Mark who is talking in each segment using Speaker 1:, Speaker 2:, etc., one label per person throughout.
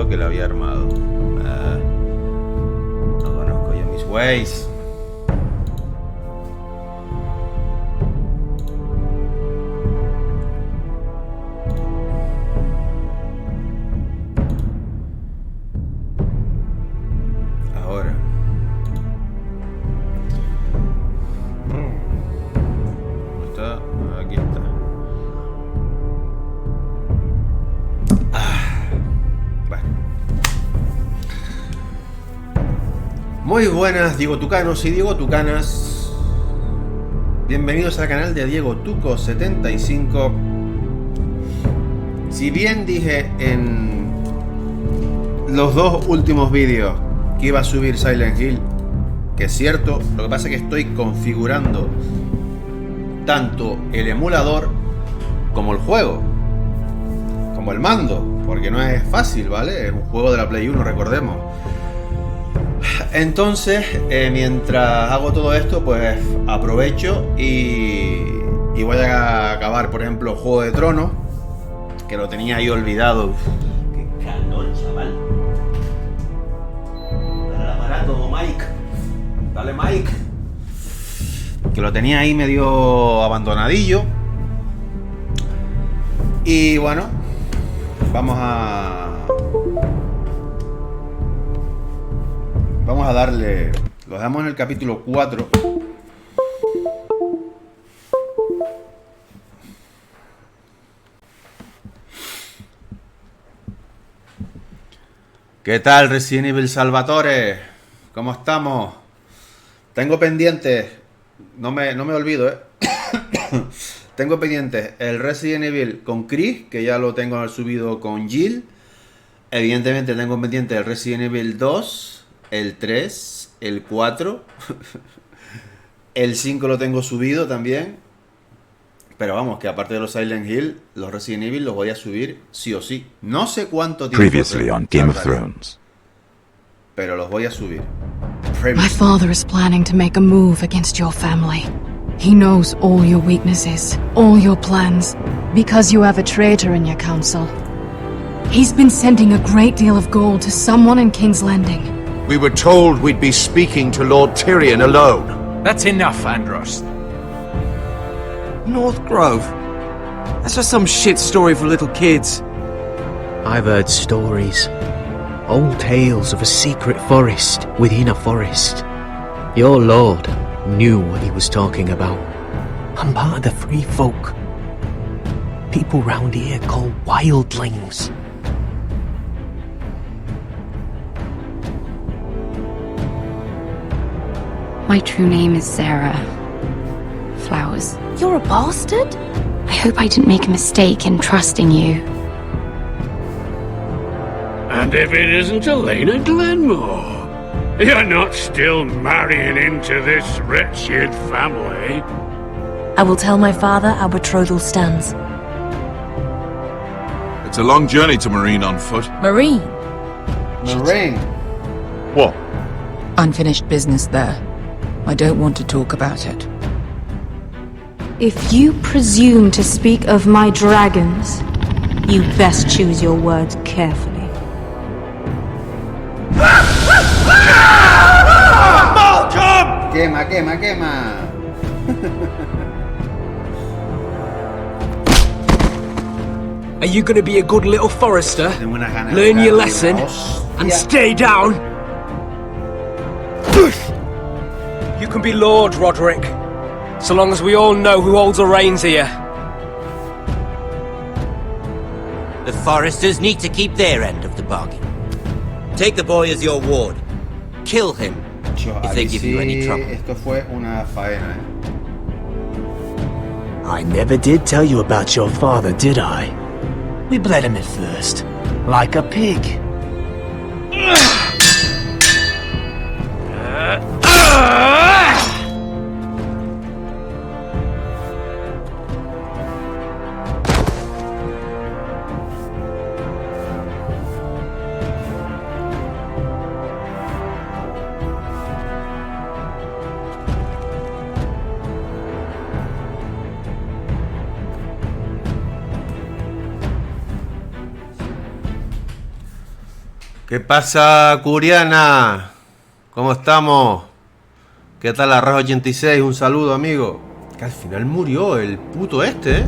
Speaker 1: lo que le había armado. No conozco yo mis ways. Ahora. ¿Dónde está? Aquí está. Muy buenas, Diego Tucanos y Diego Tucanas. Bienvenidos al canal de Diego Tuco 75. Si bien dije en los dos últimos vídeos que iba a subir Silent Hill, que es cierto, lo que pasa es que estoy configurando tanto el emulador como el juego, como el mando, porque no es fácil, ¿vale? Es un juego de la Play 1, recordemos. Entonces, mientras hago todo esto, pues aprovecho y voy a acabar, por ejemplo, Juego de Tronos, que lo tenía ahí olvidado. Uf, qué calor, chaval. Dale el aparato, Mike. Dale, Mike. Que lo tenía ahí medio abandonadillo. Y bueno, vamos a darle. Lo dejamos en el capítulo 4. ¿Qué tal, Resident Evil Salvatore? ¿Cómo estamos? Tengo pendientes. No me olvido, Tengo pendientes el Resident Evil con Chris, que ya lo tengo subido con Jill. Evidentemente tengo pendiente el Resident Evil 2. El 3, el 4, el 5 lo tengo subido también. Pero vamos, que aparte de los Silent Hill, los Resident Evil los voy a subir sí o sí. No sé cuánto tiempo.
Speaker 2: Previously on Game of Thrones.
Speaker 1: Pero los voy a subir.
Speaker 3: My father is planning to make a move against your family. He knows all your weaknesses, all your plans, because you have a traitor in your council. He's been sending a great deal of gold to someone in King's Landing.
Speaker 4: We were told we'd be speaking to Lord Tyrion alone.
Speaker 5: That's enough, Andros.
Speaker 6: North Grove? That's just some shit story for little kids.
Speaker 7: I've heard stories. Old tales of a secret forest within a forest. Your lord knew what he was talking about. I'm part of the free folk. People round here call wildlings.
Speaker 8: My true name is Sarah Flowers.
Speaker 3: You're a bastard?
Speaker 8: I hope I didn't make a mistake in trusting you.
Speaker 9: And if it isn't Elena Glenmore, you're not still marrying into this wretched family.
Speaker 10: I will tell my father our betrothal stands.
Speaker 4: It's a long journey to Marine on foot.
Speaker 10: Marine?
Speaker 1: Marine.
Speaker 4: What?
Speaker 10: Unfinished business there. I don't want to talk about it.
Speaker 3: If you presume to speak of my dragons, you best choose your words carefully.
Speaker 4: Malcolm!
Speaker 1: Quema, quema, quema.
Speaker 7: Are you gonna be a good little forester?
Speaker 1: Tengo unas ganas de
Speaker 7: Learn your
Speaker 1: darle
Speaker 7: lesson
Speaker 1: una hostia.
Speaker 7: and stay down? You can be Lord, Roderick, so long as we all know who holds the reins here.
Speaker 11: The foresters need to keep their end of the bargain. Take the boy as your ward. Kill him if they give you any trouble.
Speaker 1: Esto fue una faena,
Speaker 7: I never did tell you about your father, did I? We bled him at first, like a pig.
Speaker 1: ¿Qué pasa, Curiana? ¿Cómo estamos? ¿Qué tal Arroz 86? Un saludo, amigo. Que al final murió el puto este, ¿eh?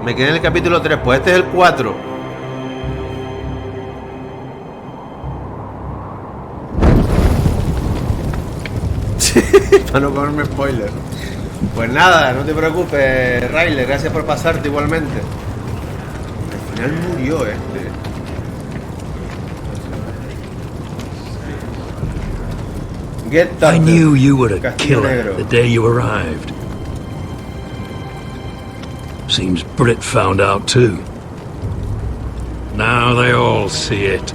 Speaker 1: Me quedé en el capítulo 3, pues este es el 4. Para no comerme spoilers. Pues nada, no te preocupes, Ryler, gracias por pasarte igualmente. Al final murió este.
Speaker 9: I knew you were a killer the day you arrived. Seems Britt found out too. Now they all see it.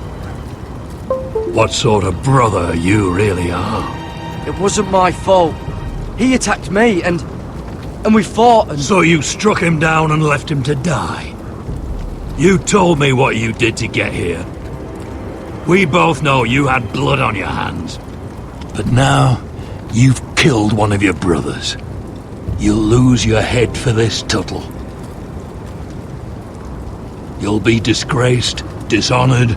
Speaker 9: What sort of brother you really are.
Speaker 5: It wasn't my fault. He attacked me and we fought and...
Speaker 9: So you struck him down and left him to die. You told me what you did to get here. We both know you had blood on your hands. But now, you've killed one of your brothers. You'll lose your head for this, Tuttle. You'll be disgraced, dishonored,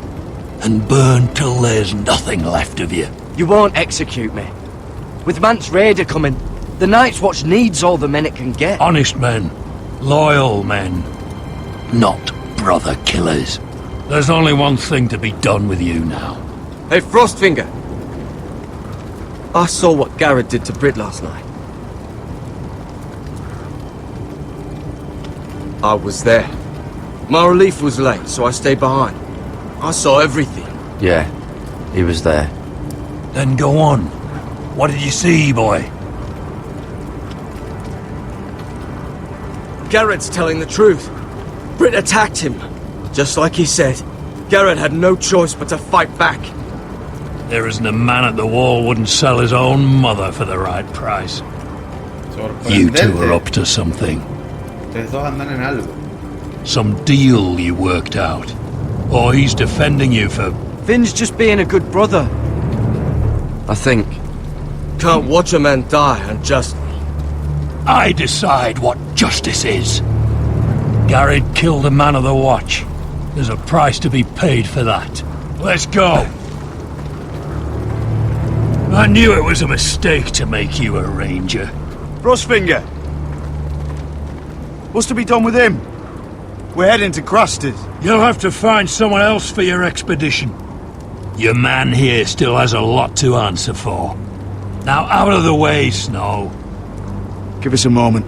Speaker 9: and burned till there's nothing left of you.
Speaker 5: You won't execute me. With Mance Raider coming, the Night's Watch needs all the men it can get.
Speaker 9: Honest men. Loyal men. Not brother killers. There's only one thing to be done with you now.
Speaker 5: Hey, Frostfinger. I saw what Garrett did to Britt last night. I was there. My relief was late, so I stayed behind. I saw everything.
Speaker 12: Yeah, he was there.
Speaker 9: Then go on. What did you see, boy?
Speaker 5: Garrett's telling the truth. Britt attacked him. Just like he said. Garrett had no choice but to fight back.
Speaker 9: There isn't a man at the wall wouldn't sell his own mother for the right price. You two are up to something.
Speaker 1: Ustedes dos andan en algo.
Speaker 9: Some deal you worked out. Or he's defending you for...
Speaker 5: Finn's just being a good brother. I think. Can't watch a man die unjustly.
Speaker 9: I decide what justice is. Garrett killed a man of the watch. There's a price to be paid for that. Let's go. I knew it was a mistake to make you a ranger.
Speaker 13: Frostfinger! What's to be done with him? We're heading to Crusters.
Speaker 9: You'll have to find someone else for your expedition. Your man here still has a lot to answer for. Now out of the way, Snow.
Speaker 13: Give us a moment.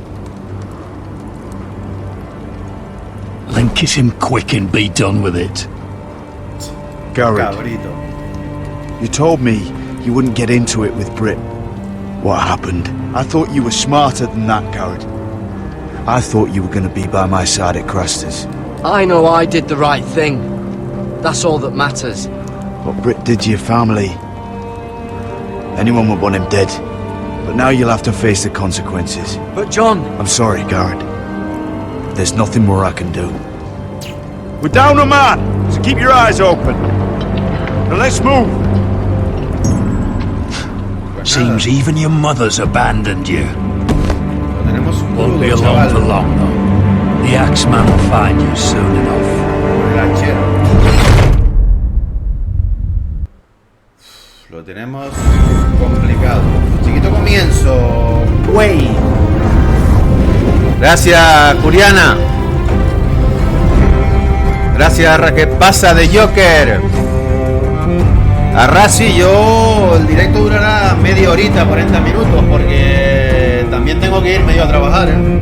Speaker 9: Then kiss him quick and be done with it.
Speaker 13: Garrett, you told me you wouldn't get into it with Britt. What happened? I thought you were smarter than that, Garrett. I thought you were going to be by my side at Crusters.
Speaker 5: I know I did the right thing. That's all that matters.
Speaker 13: What Britt did to your family... anyone would want him dead. But now you'll have to face the consequences.
Speaker 5: But John...
Speaker 13: I'm sorry, Garrett. There's nothing more I can do. We're down a man, so keep your eyes open. Now let's move.
Speaker 9: Seems even your mother's abandoned you. Won't be alone for long, though. The Axeman will find you soon enough.
Speaker 1: Lo tenemos complicado. Chiquito comienzo. Güey. Gracias, Curiana. Gracias, ¿qué pasa de Joker? Arrasi, yo el directo durará media horita, 40 minutos, porque también tengo que irme yo a trabajar, ¿eh?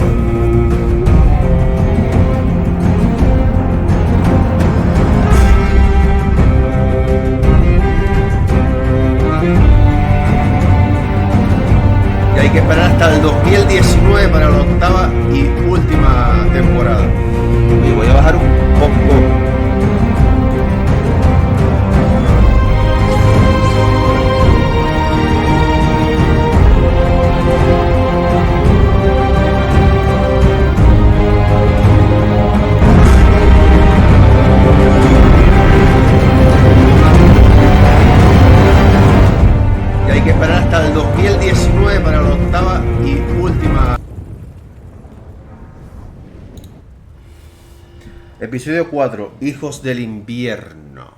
Speaker 1: Y hay que esperar hasta el 2019 para la octava y última temporada. Y voy a bajar un poco. Hay que esperar hasta el 2019 para la octava y última. Episodio 4, Hijos del Invierno.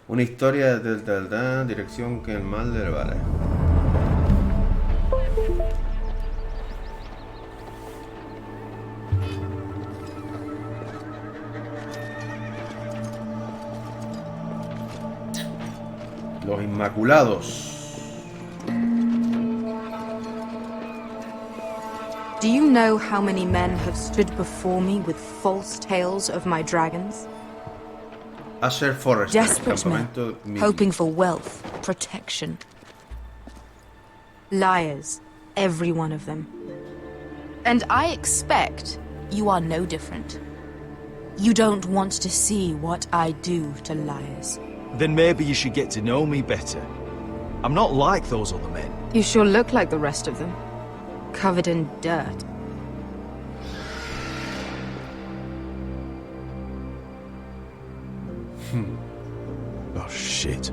Speaker 1: Una historia del dirección que el mal le vale. Los Inmaculados.
Speaker 14: Do you know how many men have stood before me with false tales of my dragons?
Speaker 1: Asher Forest.
Speaker 14: Desperate men, hoping for wealth, protection. Liars, every one of them. And I expect you are no different. You don't want to see what I do to liars.
Speaker 15: Then maybe you should get to know me better. I'm not like those other men.
Speaker 14: You sure look like the rest of them. Covered in dirt.
Speaker 15: Oh, shit.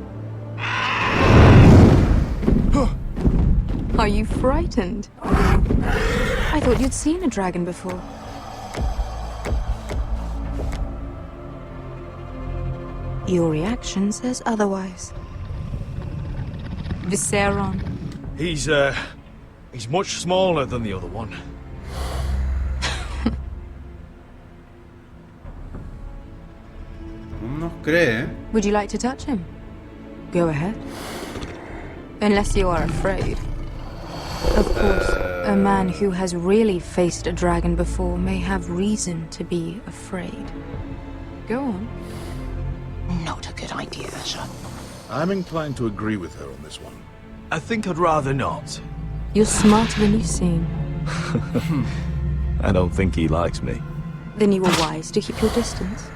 Speaker 14: Are you frightened? I thought you'd seen a dragon before. Your reaction says otherwise. Viseron.
Speaker 15: He's much smaller than the other one.
Speaker 1: No cree,
Speaker 14: Would you like to touch him? Go ahead. Unless you are afraid. Of course, a man who has really faced a dragon before may have reason to be afraid. Go on.
Speaker 10: Not a good idea, Asher.
Speaker 16: I'm inclined to agree with her on this one.
Speaker 15: I think I'd rather not.
Speaker 14: You're smarter than you seem.
Speaker 15: I don't think he likes me.
Speaker 14: Then you were wise to keep your distance.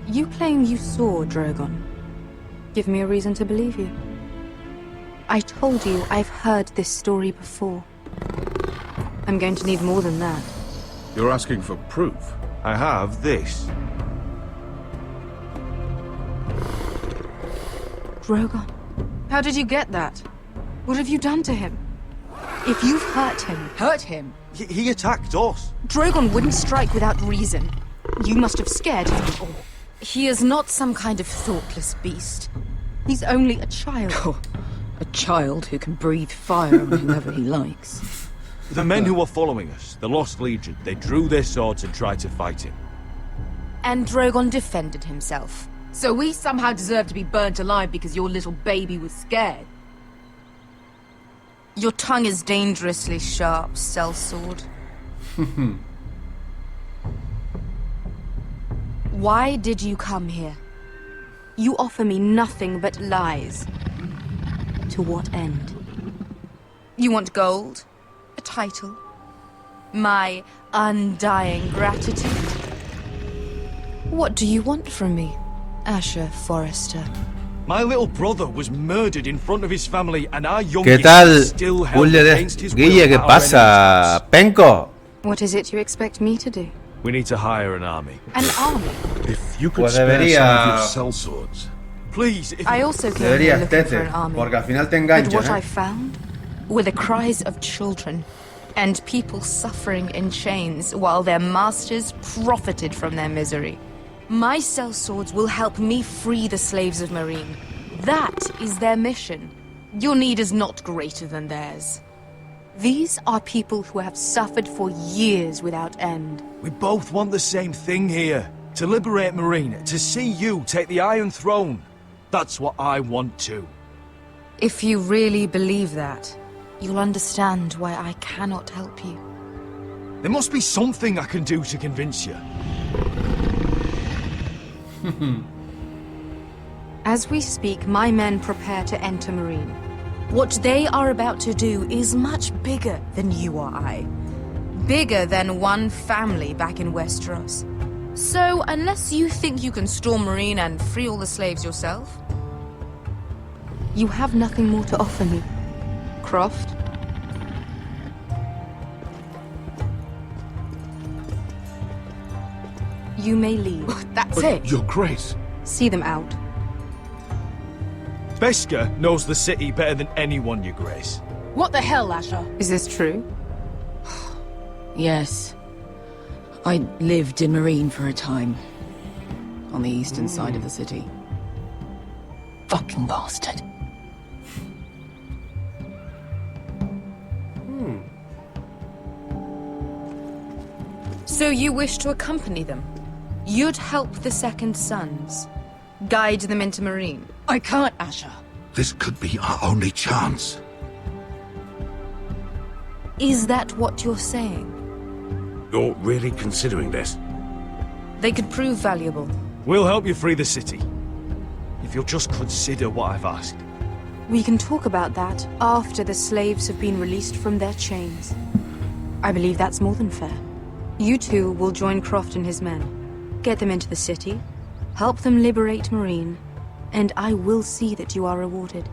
Speaker 14: You claim you saw Drogon. Give me a reason to believe you. I told you I've heard this story before. I'm going to need more than that.
Speaker 16: You're asking for proof?
Speaker 15: I have this.
Speaker 14: Drogon? How did you get that? What have you done to him? If you've hurt him...
Speaker 10: Hurt him?
Speaker 15: He attacked us.
Speaker 14: Drogon wouldn't strike without reason. You must have scared him. He is not some kind of thoughtless beast. He's only a child.
Speaker 10: Oh, a child who can breathe fire on whoever he likes.
Speaker 15: The men who were following us, the Lost Legion, they drew their swords and tried to fight him.
Speaker 14: And Drogon defended himself.
Speaker 10: So we somehow deserve to be burnt alive because your little baby was scared?
Speaker 14: Your tongue is dangerously sharp, sellsword. Why did you come here? You offer me nothing but lies. To what end? You want gold? A title? My undying gratitude? What do you want from me, Asher Forrester?
Speaker 15: My little brother was murdered in front of his family and our
Speaker 1: ¿Qué
Speaker 15: youngest
Speaker 1: tal,
Speaker 15: is still held against his will
Speaker 1: Guille? ¿Qué
Speaker 15: at our
Speaker 1: pasa? Penco.
Speaker 14: What is it you expect me to do?
Speaker 15: We need to hire an army.
Speaker 14: An army?
Speaker 16: If you could
Speaker 1: Pues
Speaker 16: spare
Speaker 1: debería...
Speaker 16: some of your sellswords.
Speaker 15: Please, if
Speaker 14: I also came here
Speaker 1: Deberías,
Speaker 14: looking for
Speaker 1: Tete,
Speaker 14: an army.
Speaker 1: porque al final te
Speaker 14: But what
Speaker 1: enganchan,
Speaker 14: I found were the cries of children and people suffering in chains while their masters profited from their misery. My sellswords will help me free the slaves of Marine. That is their mission. Your need is not greater than theirs. These are people who have suffered for years without end.
Speaker 15: we both want the same thing here. To liberate Marine, to see you take the Iron Throne. That's what I want too.
Speaker 14: If you really believe that, you'll understand why I cannot help you.
Speaker 15: There must be something I can do to convince you.
Speaker 14: As we speak, my men prepare to enter Marine. What they are about to do is much bigger than you or I. Bigger than one family back in Westeros. So, unless you think you can storm Marine and free all the slaves yourself, you have nothing more to offer me, Croft. You may leave.
Speaker 10: That's it.
Speaker 16: Your Grace.
Speaker 14: See them out.
Speaker 15: Beskha knows the city better than anyone, Your Grace.
Speaker 10: What the hell, Asher?
Speaker 14: Is this true?
Speaker 10: Yes. I lived in Marine for a time. On the eastern side of the city. fucking bastard.
Speaker 14: So you wish to accompany them? You'd help the Second Sons? Guide them into Marine?
Speaker 10: I can't, Asher.
Speaker 16: This could be our only chance.
Speaker 14: Is that what you're saying?
Speaker 16: You're really considering this?
Speaker 14: They could prove valuable.
Speaker 15: We'll help you free the city. If you'll just consider what I've asked.
Speaker 14: We can talk about that after the slaves have been released from their chains. I believe that's more than fair. You two will join Croft and his men. Get them into the city, help them liberate Marine, and I will see that you are rewarded.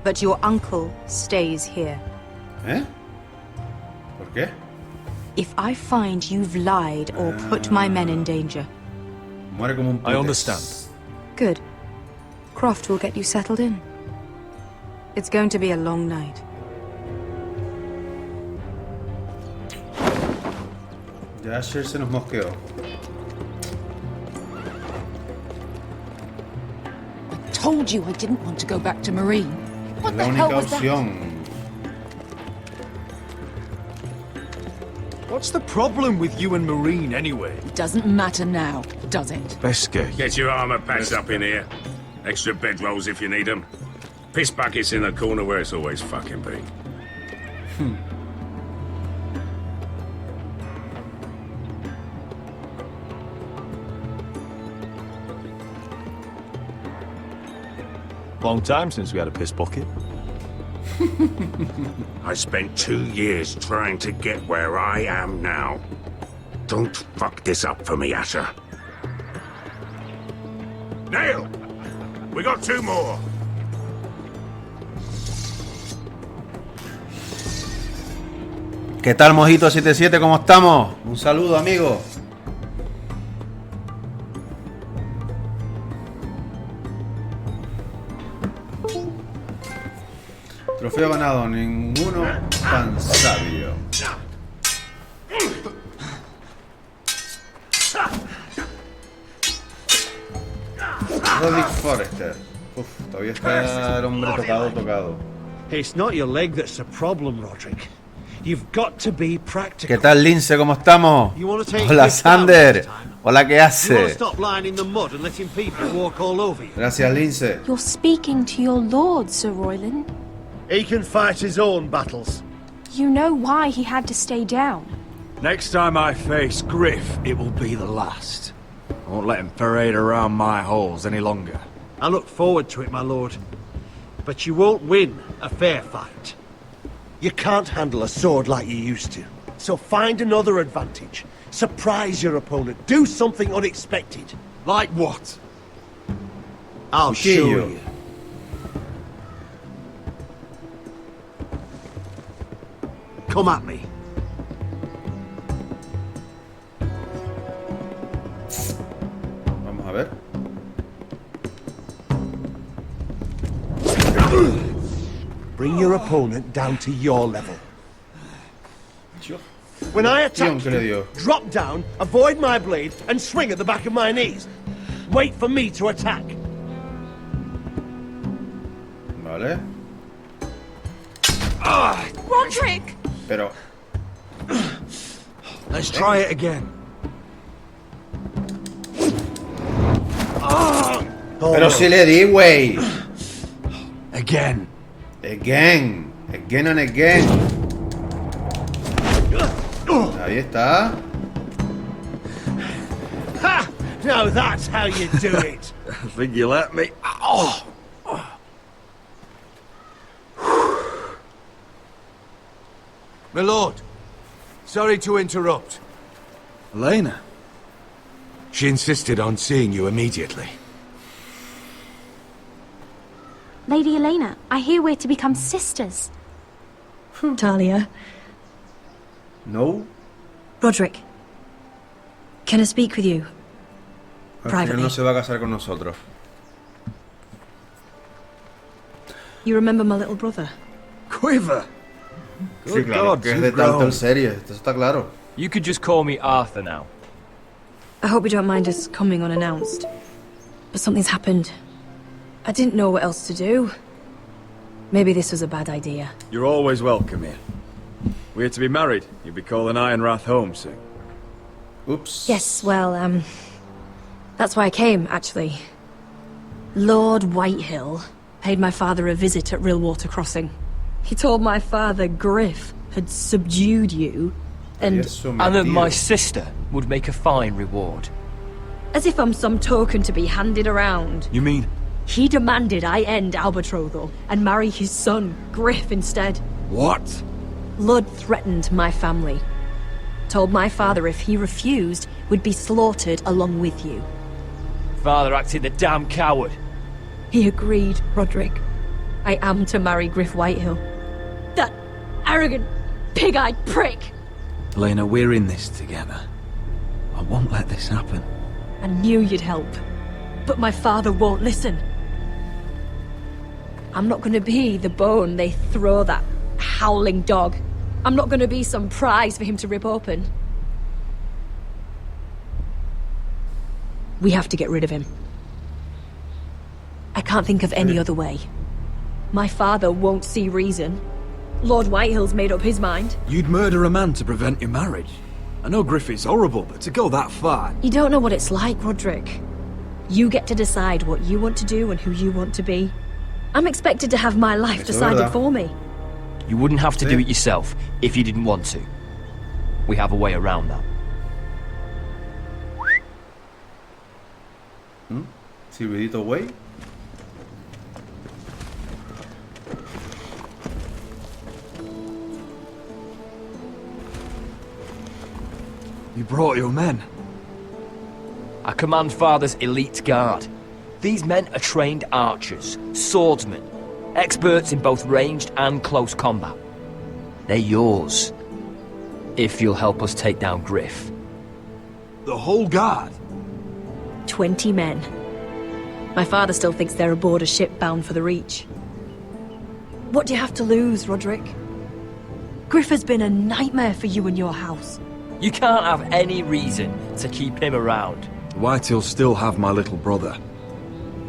Speaker 14: But your uncle stays here.
Speaker 1: ¿Eh? ¿Por qué?
Speaker 14: If I find you've lied or put my men in danger.
Speaker 1: Muere como un
Speaker 15: I
Speaker 1: putes.
Speaker 15: understand.
Speaker 14: Good. Croft will get you settled in. It's going to be a long night.
Speaker 1: Ya Asher se nos mosqueó.
Speaker 10: Told you I didn't want to go back to Marine. What
Speaker 1: La
Speaker 10: the hell
Speaker 1: única
Speaker 10: was that?
Speaker 1: opción.
Speaker 15: What's the problem with you and Marine anyway?
Speaker 10: It doesn't matter now, does it?
Speaker 4: Beske.
Speaker 17: Get your armor patched up in here. Extra bedrolls if you need them. Piss buckets in the corner where it's always fucking been.
Speaker 15: Long time since we had a piss bucket.
Speaker 17: I spent 2 years trying to get where I am now. Don't fuck this up for me, Asher. Nail! We got 2 more.
Speaker 1: ¿Qué tal, Mojito77? ¿Cómo estamos? Un saludo, amigo. Trofeo ganado, ninguno tan sabio. Roderick Forrester. Uf, todavía está el hombre tocado.
Speaker 18: It's not your leg that's the problem, Roderick. You've got to be practical.
Speaker 1: ¿Qué tal, Lince? ¿Cómo estamos?
Speaker 18: You wanna take
Speaker 1: Hola,
Speaker 18: this down
Speaker 1: Sander.
Speaker 18: this time?
Speaker 1: Hola, ¿qué
Speaker 18: You want to
Speaker 1: hace?
Speaker 18: stop lying in the mud and letting people walk all over you?
Speaker 1: Gracias, Lince.
Speaker 19: You're speaking to your lord, Sir Royland.
Speaker 18: He can fight his own battles.
Speaker 19: You know why he had to stay down.
Speaker 15: Next time I face Griff, it will be the last. I won't let him parade around my halls any longer.
Speaker 18: I look forward to it, my lord. But you won't win a fair fight. You can't handle a sword like you used to. So find another advantage. Surprise your opponent. Do something unexpected.
Speaker 15: Like what?
Speaker 18: I'll show you. Come at me.
Speaker 1: Vamos a ver.
Speaker 18: Bring your opponent down to your level. When I attack you, drop down, avoid my blade, and swing at the back of my knees. Wait for me to attack.
Speaker 1: Vale.
Speaker 10: Roderick!
Speaker 1: Pero...
Speaker 15: Let's try it again.
Speaker 1: Pero si le di, güey.
Speaker 15: Again.
Speaker 1: Again. Again and again. Ahí está.
Speaker 18: Ha! Now that's how you do it.
Speaker 15: I think you let me. Oh. My lord, sorry to interrupt. Elena. She insisted on seeing you immediately.
Speaker 19: Lady Elena, I hear we're to become sisters.
Speaker 20: Talia.
Speaker 1: No.
Speaker 20: Roderick. Can I speak with you?
Speaker 1: Al final no se va a casar con nosotros.
Speaker 20: You remember my little brother?
Speaker 15: Quiver.
Speaker 1: Sí, claro, que es de tanto en serie, esto está claro.
Speaker 21: You could just call me Arthur now.
Speaker 20: I hope you don't mind us coming unannounced. But something's happened. I didn't know what else to do. Maybe this was a bad idea.
Speaker 5: You're always welcome here. We're to be married. You'll be calling Ironrath home soon.
Speaker 1: Oops.
Speaker 20: Yes, well, that's why I came, actually. Lord Whitehill paid my father a visit at Rillwater Crossing. He told my father Griff had subdued you, and
Speaker 21: that my sister would make a fine reward.
Speaker 20: As if I'm some token to be handed around.
Speaker 5: You mean?
Speaker 20: He demanded I end our betrothal and marry his son, Griff, instead.
Speaker 5: What?
Speaker 20: Lud threatened my family. Told my father if he refused, we'd be slaughtered along with you.
Speaker 21: Father acted the damn coward.
Speaker 20: He agreed, Roderick. I am to marry Griff Whitehill. That arrogant, pig-eyed prick!
Speaker 6: Elena, we're in this together. I won't let this happen.
Speaker 20: I knew you'd help, but my father won't listen. I'm not gonna be the bone they throw that howling dog. I'm not gonna be some prize for him to rip open. We have to get rid of him. I can't think of any other way. My father won't see reason. Lord Whitehill's made up his mind.
Speaker 5: You'd murder a man to prevent your marriage. I know Griffith's horrible, but to go that far...
Speaker 20: You don't know what it's like, Roderick. You get to decide what you want to do and who you want to be. I'm expected to have my life decided for me.
Speaker 21: You wouldn't have to do it yourself if you didn't want to. We have a way around that.
Speaker 1: Sí, ruidito, güey.
Speaker 5: You brought your men.
Speaker 21: I command Father's elite guard. These men are trained archers, swordsmen, experts in both ranged and close combat. They're yours, if you'll help us take down Griff.
Speaker 5: The whole guard?
Speaker 20: 20 men. My father still thinks they're aboard a ship bound for the Reach. What do you have to lose, Roderick? Griff has been a nightmare for you and your house.
Speaker 21: You can't have any reason to keep him around.
Speaker 5: Whitehill'll still have my little brother.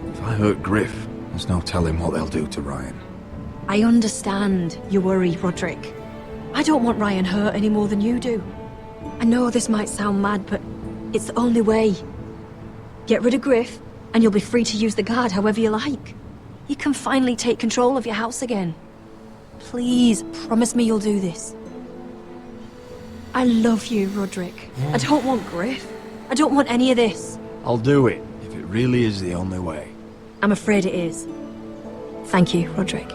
Speaker 5: If I hurt Griff, there's no telling what they'll do to Ryan.
Speaker 20: I understand your worry, Roderick. I don't want Ryan hurt any more than you do. I know this might sound mad, but it's the only way. Get rid of Griff, and you'll be free to use the guard however you like. You can finally take control of your house again. Please, promise me you'll do this. I love you, Roderick. I don't want Griff. I don't want any of this.
Speaker 5: I'll do it, if it really is the only way.
Speaker 20: I'm afraid it is. Thank you, Roderick.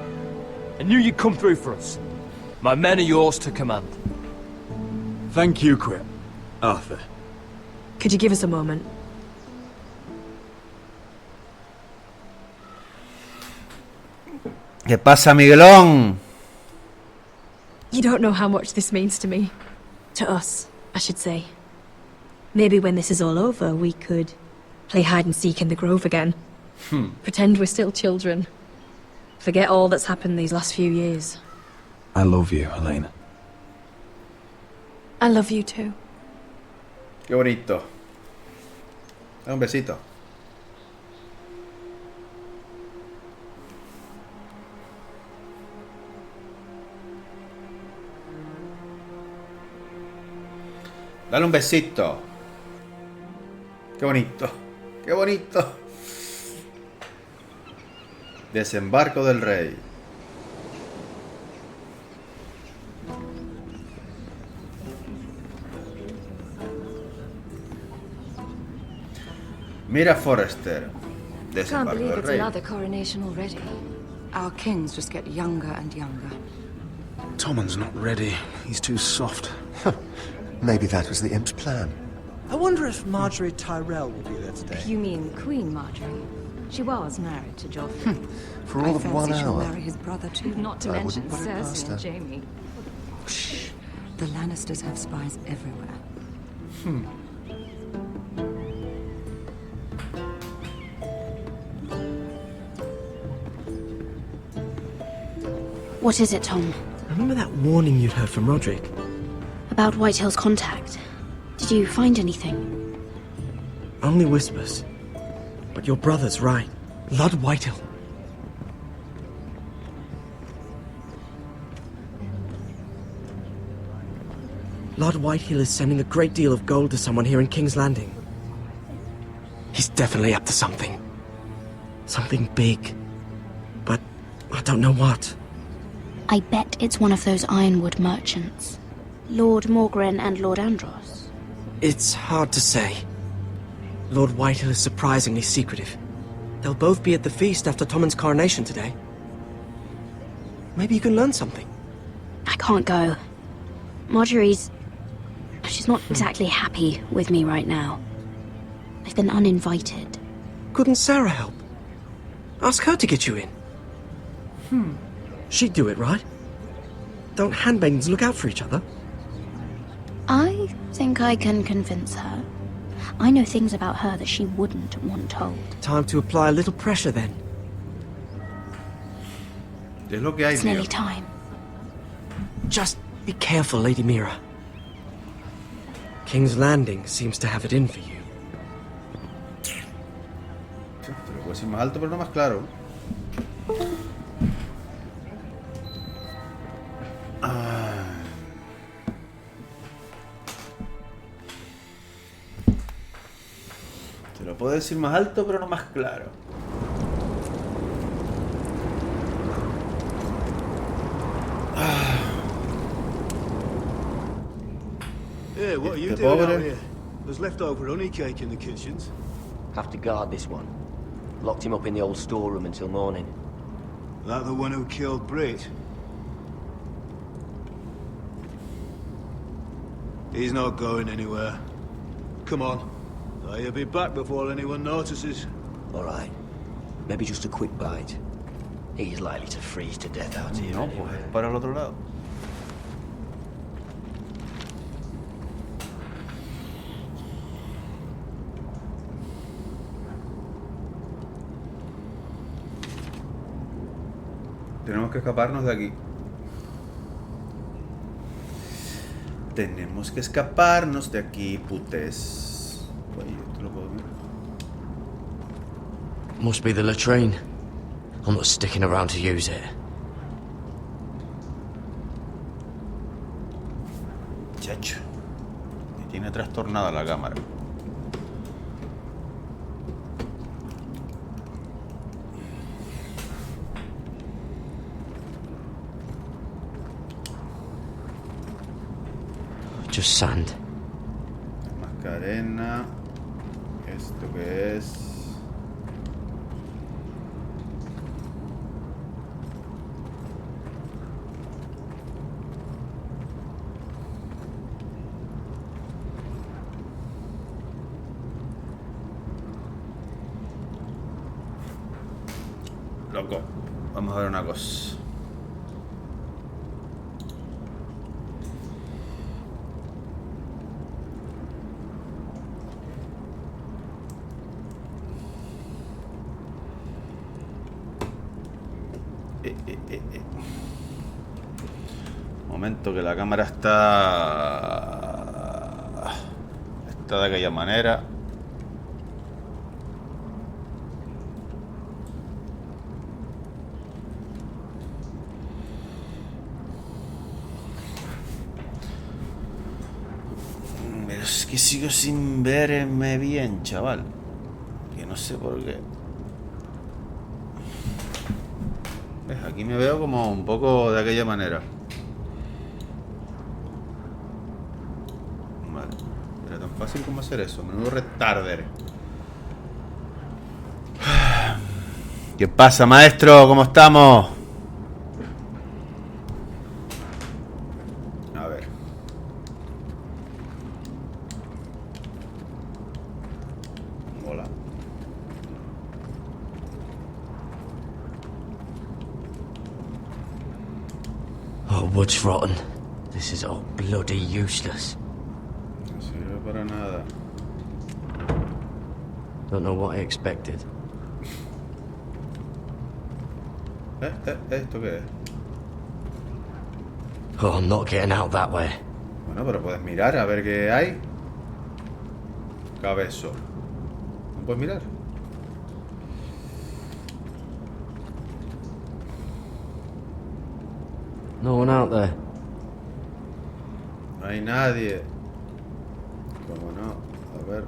Speaker 21: I knew you'd come through for us. My men are yours to command.
Speaker 5: Thank you, Quip. Arthur.
Speaker 20: Could you give us a moment?
Speaker 1: ¿Qué pasa, Miguelón?
Speaker 20: You don't know how much this means to me. To us, I should say. Maybe when this is all over, we could play hide and seek in the grove again. Pretend we're still children. Forget all that's happened these last few years.
Speaker 5: I love you, Elena.
Speaker 20: I love you too.
Speaker 1: Qué bonito. Un besito. Dale un besito. Qué bonito. Qué bonito. Desembarco del rey. Mira Forrester.
Speaker 2: Can't
Speaker 1: Desembarco
Speaker 2: believe
Speaker 1: del
Speaker 2: it's
Speaker 1: rey.
Speaker 2: another coronation already. Our kings just get younger and younger.
Speaker 13: Tommen's not ready. He's too soft. Maybe that was the imp's plan.
Speaker 22: I wonder if Marjorie Tyrell will be there today.
Speaker 2: You mean Queen Marjorie? She was married to Joffrey.
Speaker 13: For all
Speaker 2: I
Speaker 13: of 1
Speaker 2: fancy she'll
Speaker 13: hour.
Speaker 2: marry his brother too. Not to
Speaker 13: I
Speaker 2: mention
Speaker 13: wouldn't put it past
Speaker 2: Cersei
Speaker 13: her.
Speaker 2: and Jaime. Shh. The Lannisters have spies everywhere.
Speaker 23: What is it, Tom?
Speaker 6: Remember that warning you'd heard from Roderick?
Speaker 23: About Whitehill's contact. Did you find anything?
Speaker 6: Only whispers. But your brother's right. Lord Whitehill
Speaker 5: Lord Whitehill is sending a great deal of gold to someone here in King's Landing. He's definitely up to something. Something big. But I don't know what.
Speaker 23: I bet it's one of those ironwood merchants. Lord Morgren and Lord Andros.
Speaker 5: It's hard to say. Lord Whitehill is surprisingly secretive. They'll both be at the feast after Tommen's coronation today. Maybe you can learn something.
Speaker 23: I can't go. She's not exactly happy with me right now. I've been uninvited.
Speaker 5: Couldn't Sarah help? Ask her to get you in. She'd do it, right? Don't handmaidens look out for each other?
Speaker 23: I think I can convince her. I know things about her that she wouldn't want told.
Speaker 5: Time to apply a little pressure then.
Speaker 1: Es lo que hay,
Speaker 23: It's nearly time.
Speaker 5: Just be careful, Lady Mira. King's Landing seems to have it in for you.
Speaker 1: Te lo puedo decir más alto, pero no más claro. Te lo puedo decir más alto, pero no más claro.
Speaker 3: Hey, what are you doing out here? There's leftover honey cake in the kitchens.
Speaker 8: Have to guard this one. Locked him up in the old storeroom until morning.
Speaker 3: That the one who killed Brit? He's not going anywhere. Come on. He'll be back before anyone notices.
Speaker 8: All right. Maybe just a quick bite. He's likely to freeze to death out here.
Speaker 1: No,
Speaker 8: anyway.
Speaker 1: pues para el otro lado. Tenemos que escaparnos de aquí. Tenemos que escaparnos de aquí, putes. Oye, ¿esto lo puedo ver?
Speaker 21: Must be the latrine. I'm not sticking around to use it.
Speaker 1: Chacho. Me tiene trastornada la cámara.
Speaker 21: Just sand.
Speaker 1: Mascarena. ¿Esto qué es? Loco. Vamos a ver una cosa. Momento que la cámara está de aquella manera. Pero es que sigo sin verme bien, chaval. Que no sé por qué. ¿Ves? Aquí me veo como un poco de aquella manera. Vale. Era tan fácil como hacer eso. Menudo retarder. ¿Qué pasa, maestro? ¿Cómo estamos? A ver. Hola.
Speaker 21: Oh, wood's rotten. This is all bloody useless.
Speaker 1: No sirve para nada.
Speaker 21: Don't know what I expected.
Speaker 1: ¿Esto qué es?
Speaker 21: Oh, I'm not getting out that way.
Speaker 1: Bueno, pero puedes mirar a ver qué hay. Cabezo. ¿No puedes mirar?
Speaker 21: No one out there.
Speaker 1: No No hay nadie. ¿Cómo no? A ver.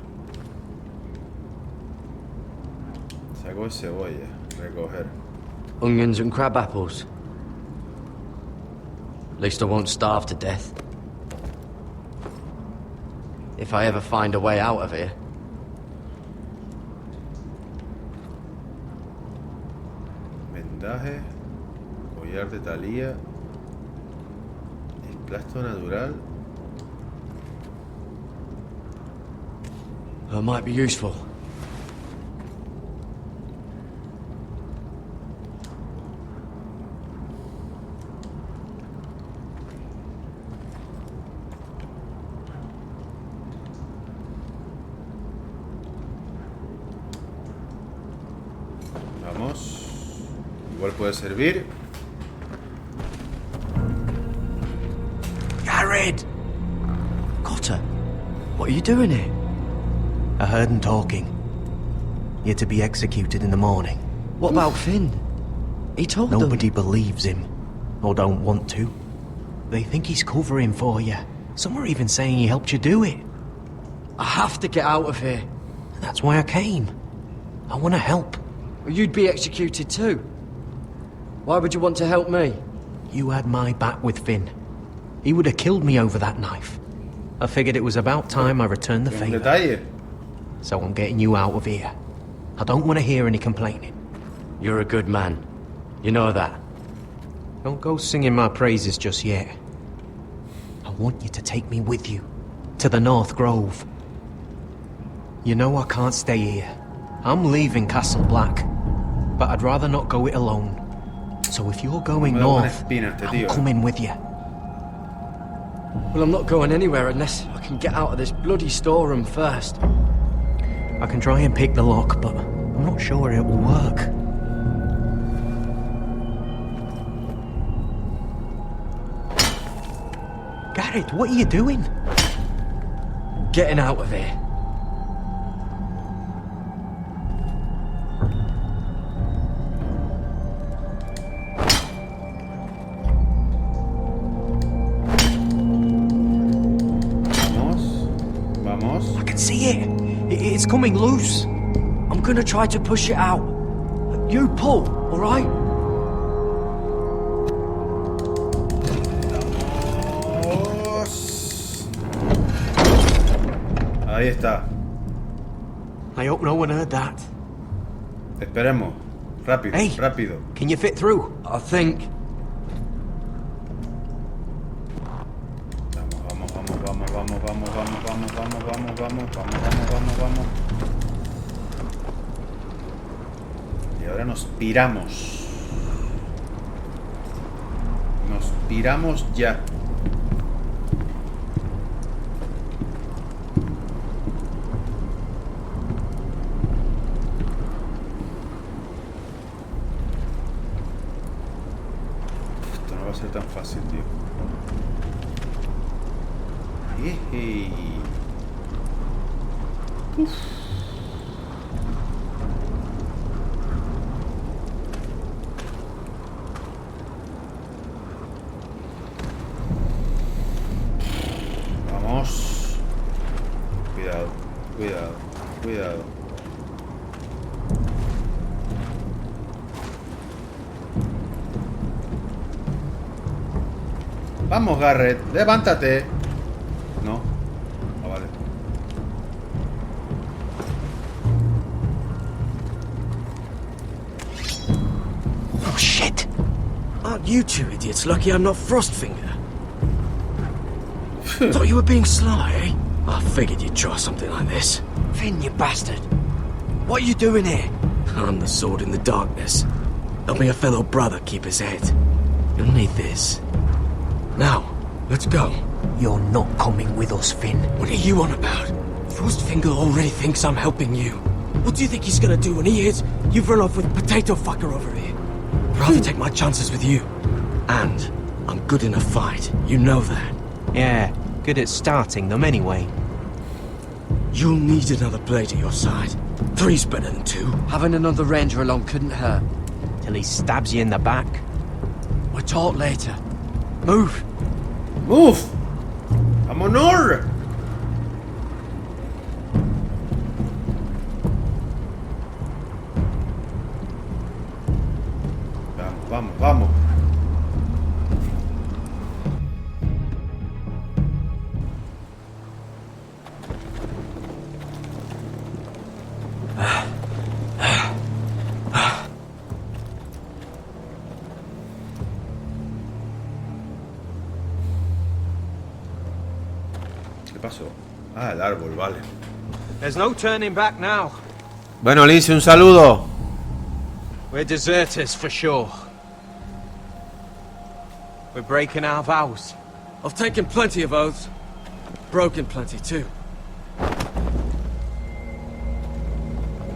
Speaker 1: Saco de cebolla. Recoger.
Speaker 8: Onions and crab apples. At least I won't starve to death. If I ever find a way out of here.
Speaker 1: Vendaje. Collar de talía. Emplasto natural.
Speaker 8: That might be useful.
Speaker 1: Vamos. Igual puede servir.
Speaker 5: Jared! Cotter, what are you doing here? I heard him talking. You're to be executed in the morning.
Speaker 8: What about Finn? He told them.
Speaker 5: Nobody believes him, or don't want to. They think he's covering for you. Some are even saying he helped you do it.
Speaker 8: I have to get out of here.
Speaker 5: That's why I came. I want to help.
Speaker 8: You'd be executed too. Why would you want to help me?
Speaker 5: You had my back with Finn. He would have killed me over that knife. I figured it was about time I returned the favor. So I'm getting you out of here. I don't want to hear any complaining.
Speaker 8: You're a good man. You know that.
Speaker 5: Don't go singing my praises just yet. I want you to take me with you. To the North Grove. You know I can't stay here. I'm leaving Castle Black. But I'd rather not go it alone. So if you're going north, I'm coming with you.
Speaker 8: Well, I'm not going anywhere unless I can get out of this bloody storeroom first.
Speaker 5: I can try and pick the lock, but I'm not sure it will work. Garrett, what are you doing?
Speaker 8: Getting out of here.
Speaker 5: I can see it. It's coming loose.
Speaker 8: I'm gonna try to push it out. You pull, alright?
Speaker 1: Ahí está.
Speaker 5: I hope no one heard that.
Speaker 1: Esperemos. Rápido,
Speaker 5: hey,
Speaker 1: rápido.
Speaker 5: Can you fit through?
Speaker 8: I think.
Speaker 1: Vamos. Y ahora nos piramos. Nos piramos ya. Esto no va a ser tan fácil, tío. Uf. Vamos. Cuidado. Vamos, Garrett, levántate. No. Vale.
Speaker 5: Oh, shit.
Speaker 8: Aren't you two idiots lucky I'm not Frostfinger? Thought you were being sly, eh? I figured you'd try something like this. Finn, you bastard. What are you doing here? I'm the sword in the darkness. Helping a fellow brother keep his head. You'll need this. Now, let's go.
Speaker 5: You're not coming with us, Finn.
Speaker 8: What are you on about? Frostfinger already thinks I'm helping you. What do you think he's gonna do when he hears you've run off with Potato Fucker over here? I'd rather take my chances with you. And I'm good in a fight. You know that.
Speaker 5: Yeah, good at starting them anyway.
Speaker 8: You'll need another blade at your side. 3's better than 2. Having another ranger along couldn't hurt.
Speaker 5: Till he stabs you in the back.
Speaker 8: We'll talk later. Move.
Speaker 1: Move. ¡Vámonos! Vamos, vamos, vamos. ¿Qué pasó? Ah, el árbol, vale.
Speaker 21: There's no turning back now.
Speaker 1: Bueno, Lindsay, un saludo.
Speaker 21: We're deserters for sure. We're breaking our vows.
Speaker 8: I've taken plenty of oaths. Broken plenty too.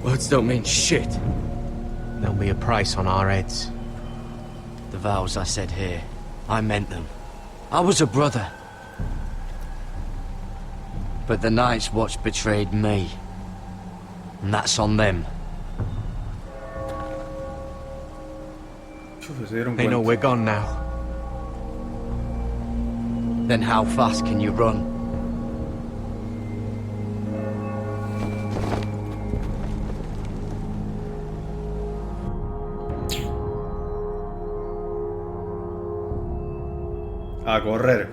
Speaker 8: Words don't mean shit.
Speaker 5: There'll be a price on our heads.
Speaker 8: The vows I said here, I meant them. I was a brother. But the Night's Watch betrayed me. And that's on them.
Speaker 5: They know we're gone now.
Speaker 8: Then how fast can you run?
Speaker 1: A correr.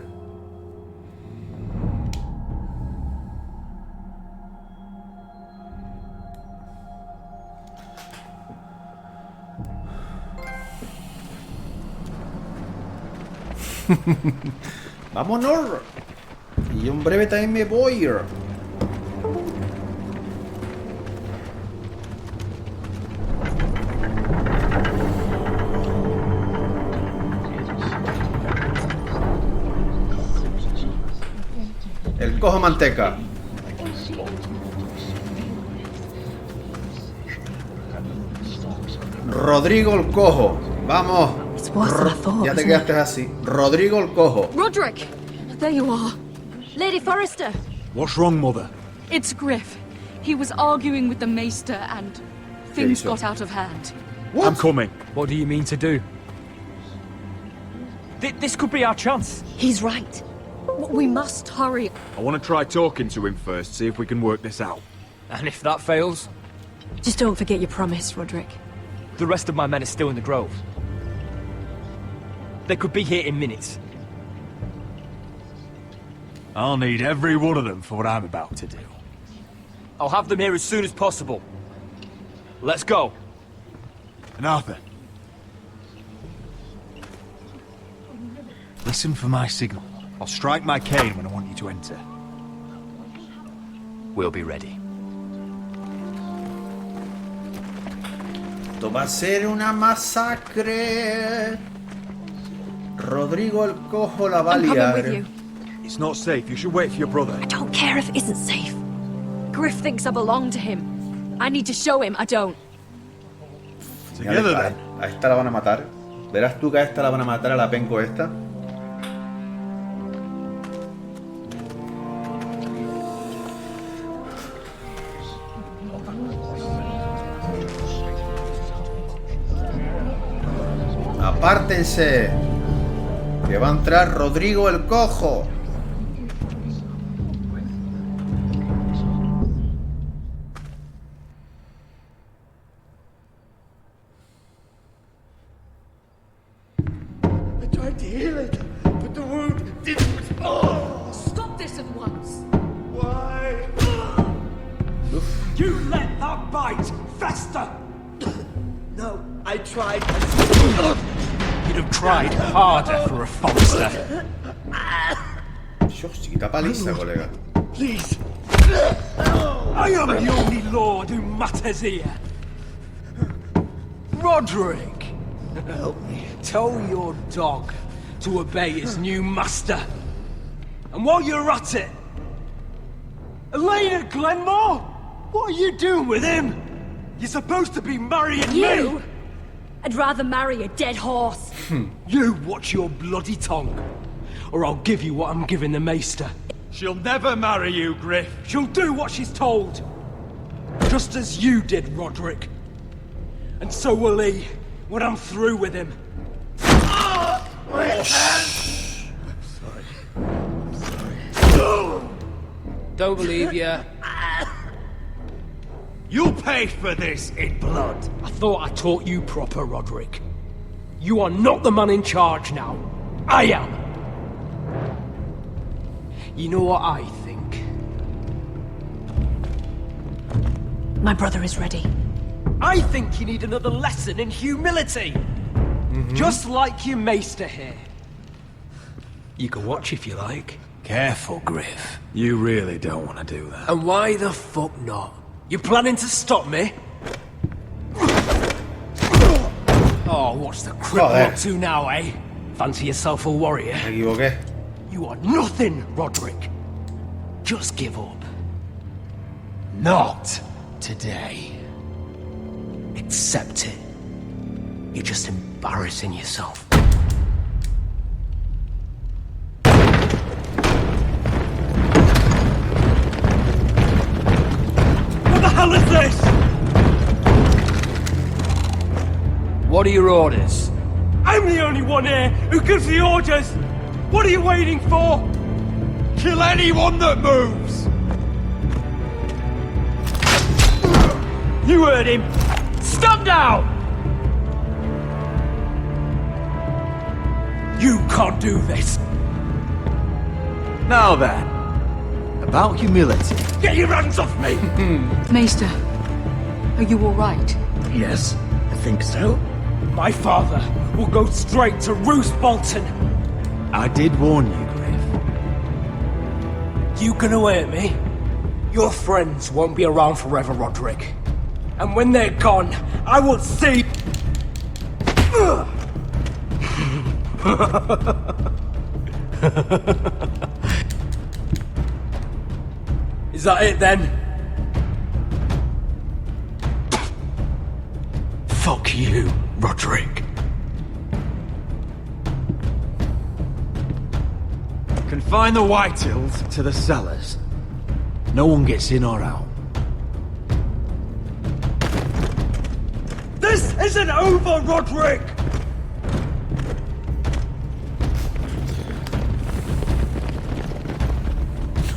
Speaker 1: Vámonos. Y en breve también me voy. El cojo manteca. Rodrigo el cojo. Vamos. Ya te quedaste así. Rodrigo el cojo.
Speaker 7: Roderick! There you are. Lady Forrester.
Speaker 15: What's wrong, Mother?
Speaker 7: It's Griff. He was arguing with the Maester and things got out of hand.
Speaker 15: What? I'm coming.
Speaker 21: What do you mean to do? This could be our chance.
Speaker 7: He's right. We must hurry.
Speaker 15: I want to try talking to him first, see if we can work this out.
Speaker 21: And if that fails?
Speaker 7: Just don't forget your promise, Roderick.
Speaker 21: The rest of my men are still in the grove. They could be here in minutes.
Speaker 15: I'll need every one of them for what I'm about to do.
Speaker 21: I'll have them here as soon as possible. Let's go.
Speaker 15: And Arthur, listen for my signal. I'll strike my cane when I want you to enter.
Speaker 21: We'll be ready.
Speaker 1: Esto va a ser una masacre. Rodrigo el cojo la va a liar.
Speaker 15: It's not safe. You should wait for your brother.
Speaker 7: I don't care if it isn't safe. Griff thinks I belong to him. I need to show him I don't.
Speaker 15: Together, then.
Speaker 1: A esta la van a matar. Verás tú que a esta la van a matar, a la penco esta. Apártense, que va a entrar Rodrigo el cojo.
Speaker 18: I tried to heal it, but the wound didn't. Oh!
Speaker 7: Stop this at once.
Speaker 18: Why?
Speaker 21: You let that bite fester!
Speaker 18: No, I tried.
Speaker 21: You'd have tried harder for a Forrester.
Speaker 1: Dios, chiquita paliza, colega.
Speaker 18: Please.
Speaker 21: I am the only lord who matters here. Roderick!
Speaker 18: Help me.
Speaker 21: Tell your dog to obey his new master. And while you're at it, Elena Glenmore? What are you doing with him? You're supposed to be marrying
Speaker 7: You?
Speaker 21: me!
Speaker 7: I'd rather marry a dead horse.
Speaker 21: You watch your bloody tongue, or I'll give you what I'm giving the Maester.
Speaker 15: She'll never marry you, Griff.
Speaker 21: She'll do what she's told. Just as you did, Roderick. And so will he, when I'm through with him.
Speaker 18: My hand! Sorry.
Speaker 21: Don't believe you.
Speaker 15: You'll pay for this in blood.
Speaker 21: I thought I taught you proper, Roderick. You are not the man in charge now. I am. You know what I think?
Speaker 20: My brother is ready.
Speaker 21: I think you need another lesson in humility. Just like your maester here. You can watch if you like.
Speaker 6: Careful, Griff. You really don't want to do that.
Speaker 21: And why the fuck not? You planning to stop me? Oh, what's the cripple up to now, eh? Fancy yourself a warrior?
Speaker 1: Me equivoqué.
Speaker 21: You are nothing, Roderick. Just give up. Not today. Accept it. You're just embarrassing yourself.
Speaker 15: What the hell is this?
Speaker 21: What are your orders?
Speaker 15: I'm the only one here who gives the orders. What are you waiting for? Kill anyone that moves. You heard him. Stop now! You can't do this.
Speaker 6: Now then, about humility.
Speaker 15: Get your hands off me!
Speaker 2: Maester, are you all right?
Speaker 18: Yes, I think so.
Speaker 15: My father will go straight to Roose Bolton.
Speaker 6: I did warn you, Griff.
Speaker 21: You gonna hurt me? Your friends won't be around forever, Roderick. And when they're gone, I will see... Is that it then? Fuck you, Roderick.
Speaker 6: Confine the Whitehills to the cellars. No one gets in or out.
Speaker 15: This isn't over, Roderick!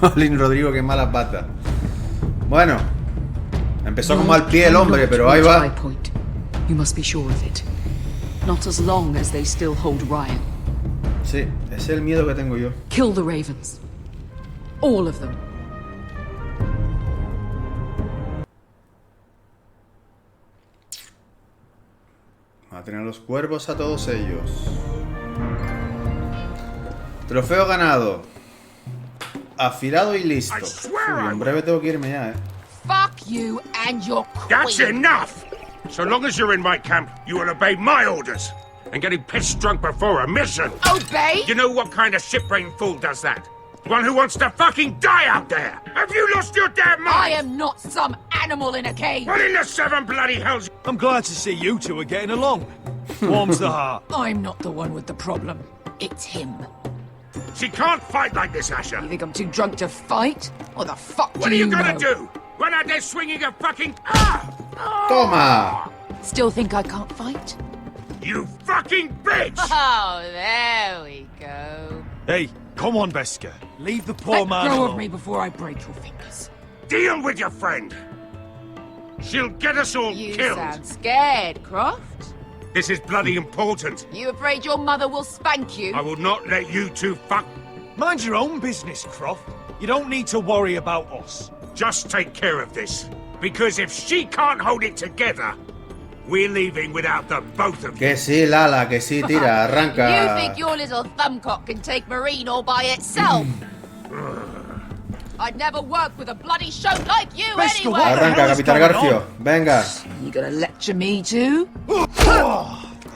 Speaker 1: Olin Rodrigo, qué mala pata. Bueno, empezó como al pie el hombre, pero ahí va.
Speaker 2: You must be sure of it. Not as long as they still hold Ryan.
Speaker 1: Sí, ese es el miedo que tengo yo.
Speaker 2: Kill the ravens. All of them.
Speaker 1: Va a tener los cuervos a todos ellos. Trofeo ganado. Afilado y listo. Uy, en breve tengo que irme ya,
Speaker 9: Fuck you and your queen.
Speaker 17: That's enough! So long as you're in my camp, you will obey my orders. And getting pissed drunk before a mission.
Speaker 9: Obey?
Speaker 17: You know what kind of shit-brained fool does that? One who wants to fucking die out there! Have you lost your damn mind?
Speaker 9: I am not some animal in a cage.
Speaker 17: What in the seven bloody hells?
Speaker 15: I'm glad to see you two are getting along. Warms the heart.
Speaker 9: I'm not the one with the problem. It's him.
Speaker 17: She can't fight like this, Asher.
Speaker 9: You think I'm too drunk to fight? What the fuck
Speaker 17: What
Speaker 9: do
Speaker 17: are you
Speaker 9: know?
Speaker 17: gonna do? Run out there swinging a fucking...
Speaker 1: Toma!
Speaker 9: Still think I can't fight?
Speaker 17: You fucking bitch!
Speaker 9: Oh, there we go.
Speaker 15: Hey, come on, Beska. Leave the poor
Speaker 9: Let
Speaker 15: man
Speaker 9: go
Speaker 15: alone.
Speaker 9: of me before I break your fingers.
Speaker 17: Deal with your friend. She'll get us all
Speaker 9: You
Speaker 17: killed.
Speaker 9: sound scared, Croft.
Speaker 17: This is bloody important.
Speaker 9: You afraid your mother will spank you?
Speaker 17: I will not let you two fuck...
Speaker 15: Mind your own business, Croft. You don't need to worry about us.
Speaker 17: Just take care of this. Because if she can't hold it together, we're leaving without the both of you.
Speaker 1: Que sí, Lala, que sí, tira, arranca.
Speaker 9: You think your little thumbcock can take Marine all by itself? I'd never work with a bloody show like you anyway!
Speaker 1: Arranca, Capitán Garfio. Venga.
Speaker 9: You gonna lecture me too?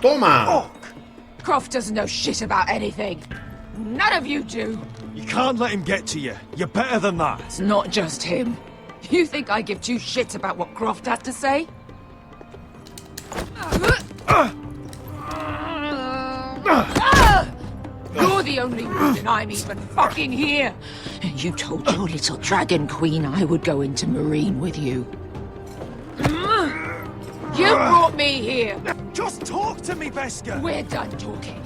Speaker 1: Toma!
Speaker 9: Croft doesn't know shit about anything. None of you do.
Speaker 15: You can't let him get to you. You're better than that.
Speaker 9: It's not just him. You think I give two shits about what Croft has to say? You're the only reason I'm even fucking here. You told your little dragon queen I would go into Marine with you. You brought me here.
Speaker 15: Just talk to me, Beska.
Speaker 9: We're done talking.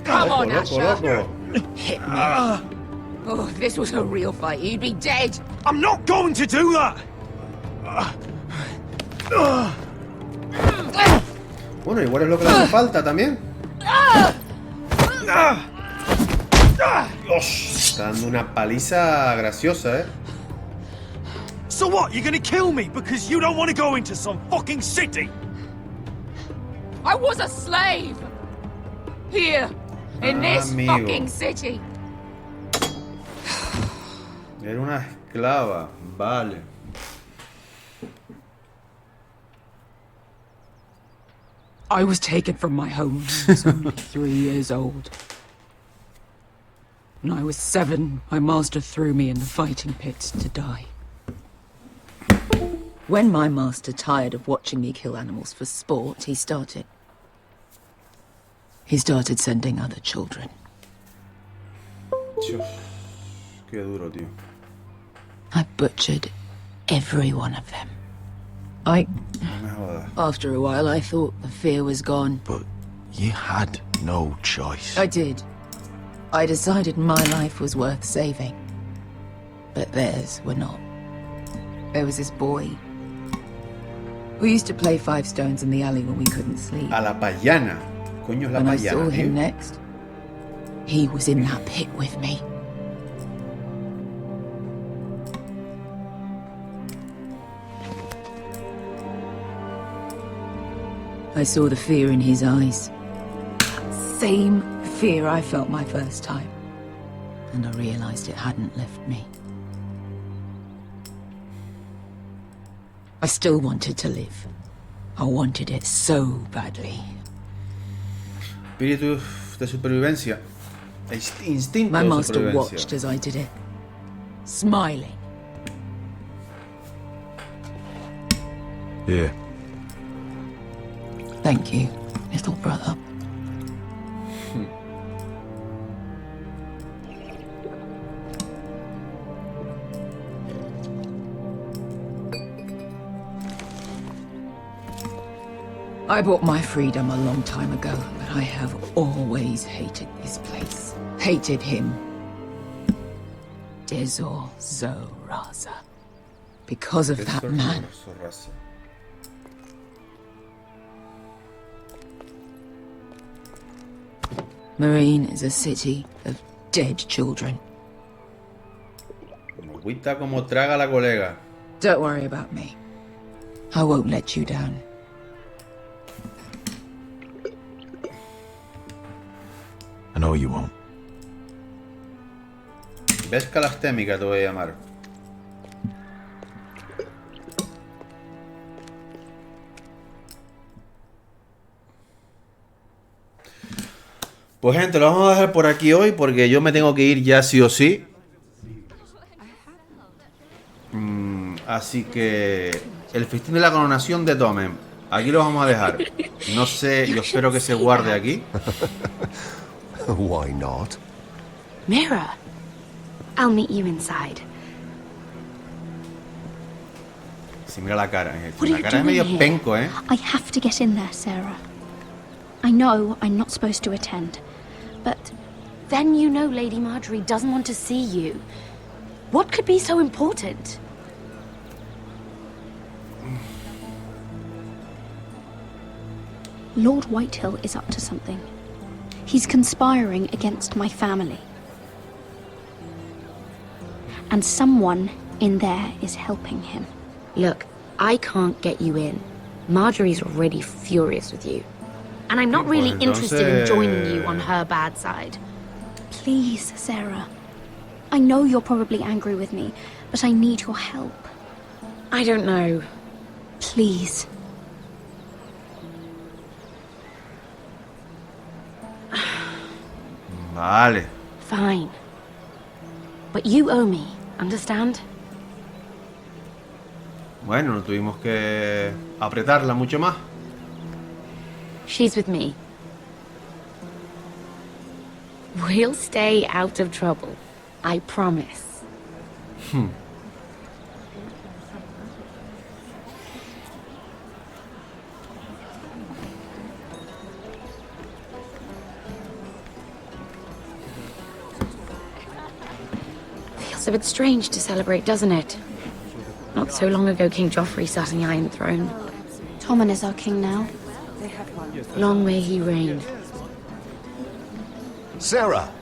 Speaker 9: Come on,
Speaker 1: Loco,
Speaker 9: Asher.
Speaker 1: loco.
Speaker 9: Hit me. Oh, if this was a real fight, you'd be dead.
Speaker 15: I'm not going to do that!
Speaker 1: Bueno, igual es lo que le hace falta también. Dios, está dando una paliza graciosa,
Speaker 15: So what, you're gonna kill me because you don't want to go into some fucking city?
Speaker 9: I was a slave. Here, in this
Speaker 1: Amigo.
Speaker 9: fucking city.
Speaker 1: Era una esclava, vale.
Speaker 9: I was taken from my home when I was only 3 years old. When I was 7, my master threw me in the fighting pits to die. When my master tired of watching me kill animals for sport, he started sending other children.
Speaker 1: Dios, qué duro, tío.
Speaker 9: I butchered every one of them.
Speaker 1: No me jodas.
Speaker 9: After a while, I thought the fear was gone.
Speaker 13: But you had no choice.
Speaker 9: I did. I decided my life was worth saving. But theirs were not. There was this boy. We used to play 5 stones in the alley when we couldn't sleep.
Speaker 1: A la payana. Coño es la
Speaker 9: When I saw
Speaker 1: payana,
Speaker 9: him
Speaker 1: tío.
Speaker 9: next, he was in that pit with me. I saw the fear in his eyes. Same fear I felt my first time. And I realized it hadn't left me. I still wanted to live. I wanted it so badly.
Speaker 1: Espíritu de supervivencia. Instinto
Speaker 9: My
Speaker 1: de
Speaker 9: master watched
Speaker 1: supervivencia.
Speaker 9: as I did it, smiling.
Speaker 13: Here.
Speaker 9: Thank you, little brother. I bought my freedom a long time ago, but I have always hated this place. Hated him. Dezor Zoraza. Because of that man. Marine is a city of dead children.
Speaker 1: Agüita como traga la colega.
Speaker 9: Don't worry about me. I won't let you down.
Speaker 13: I know you won't.
Speaker 1: Vesca la Abstémica te voy a llamar. Pues gente, lo vamos a dejar por aquí hoy porque yo me tengo que ir ya sí o sí. Así que el festín de la coronación de Tomen. Aquí lo vamos a dejar. No sé, yo espero que se guarde aquí.
Speaker 13: Why not?
Speaker 19: Mira, I'll meet you inside.
Speaker 1: Sí, mira la cara.
Speaker 19: What are
Speaker 1: La
Speaker 19: you
Speaker 1: cara es
Speaker 19: doing
Speaker 1: medio
Speaker 19: here?
Speaker 1: penco, ¿eh?
Speaker 19: I have to get in there, Sarah. I know I'm not supposed to attend, but then you know Lady Marjorie doesn't want to see you. What could be so important? Lord Whitehill is up to something. He's conspiring against my family. And someone in there is helping him.
Speaker 11: Look, I can't get you in. Marjorie's already furious with you. And I'm not really interested in joining you on her bad side.
Speaker 19: Please, Sarah. I know you're probably angry with me, but I need your help.
Speaker 11: I don't know.
Speaker 19: Please.
Speaker 1: Vale.
Speaker 11: Fine. But you owe me, understand?
Speaker 1: Bueno, no tuvimos que apretarla mucho más.
Speaker 11: She's with me. We'll stay out of trouble. I promise. It's a bit strange to celebrate, doesn't it? Not so long ago, King Joffrey sat on the Iron Throne.
Speaker 23: Tommen is our king now.
Speaker 11: Long may he reign.
Speaker 12: Sarah!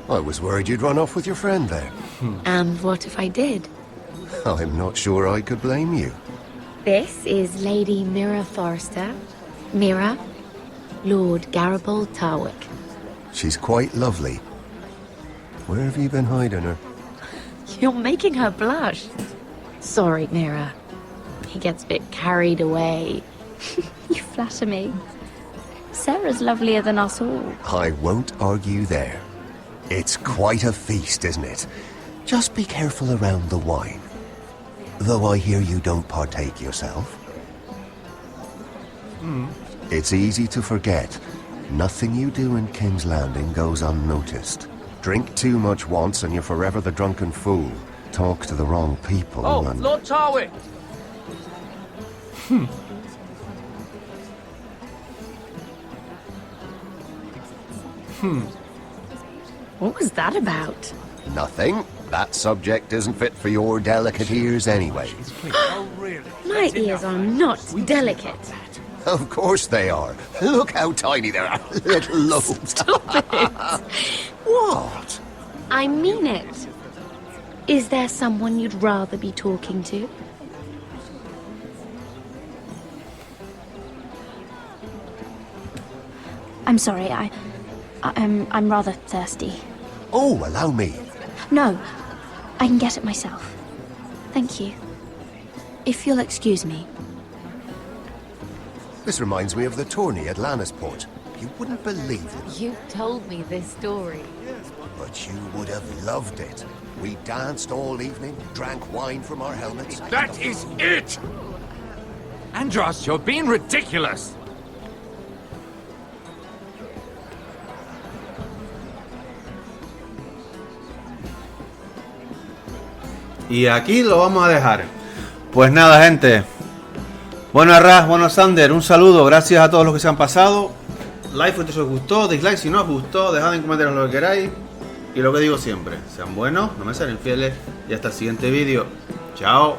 Speaker 12: I was worried you'd run off with your friend there.
Speaker 11: And what if I did?
Speaker 12: I'm not sure I could blame you.
Speaker 11: This is Lady Mira Forrester. Mira, Lord Garibald Tarwick.
Speaker 12: She's quite lovely. Where have you been hiding her?
Speaker 11: You're making her blush. Sorry, Mira. He gets a bit carried away.
Speaker 23: You flatter me. Sarah's lovelier than us all.
Speaker 12: I won't argue there. It's quite a feast, isn't it? Just be careful around the wine. Though I hear you don't partake yourself. It's easy to forget. Nothing you do in King's Landing goes unnoticed. Drink too much once and you're forever the drunken fool. Talk to the wrong people and...
Speaker 21: Lord Tarwick!
Speaker 11: What was that about?
Speaker 12: Nothing. That subject isn't fit for your delicate ears anyway.
Speaker 11: My ears are not delicate.
Speaker 12: Of course they are. Look how tiny they are. Little lobes.
Speaker 11: Stop it.
Speaker 12: What?
Speaker 11: I mean it. Is there someone you'd rather be talking to?
Speaker 23: I'm sorry, I'm rather thirsty.
Speaker 12: Oh, allow me.
Speaker 23: No, I can get it myself. Thank you. If you'll excuse me.
Speaker 12: This reminds me of the tourney at Lannisport. You wouldn't believe it.
Speaker 11: You told me this story.
Speaker 12: But you would have loved it. We danced all evening, drank wine from our helmets.
Speaker 21: That is it! Andros, you're being ridiculous!
Speaker 1: Y aquí lo vamos a dejar. Pues nada, gente. Bueno, Ras, bueno, Sander, un saludo. Gracias a todos los que se han pasado. Like si os gustó, dislike si no os gustó. Dejad en comentarios lo que queráis. Y lo que digo siempre, sean buenos, no me sean infieles. Y hasta el siguiente vídeo. Chao.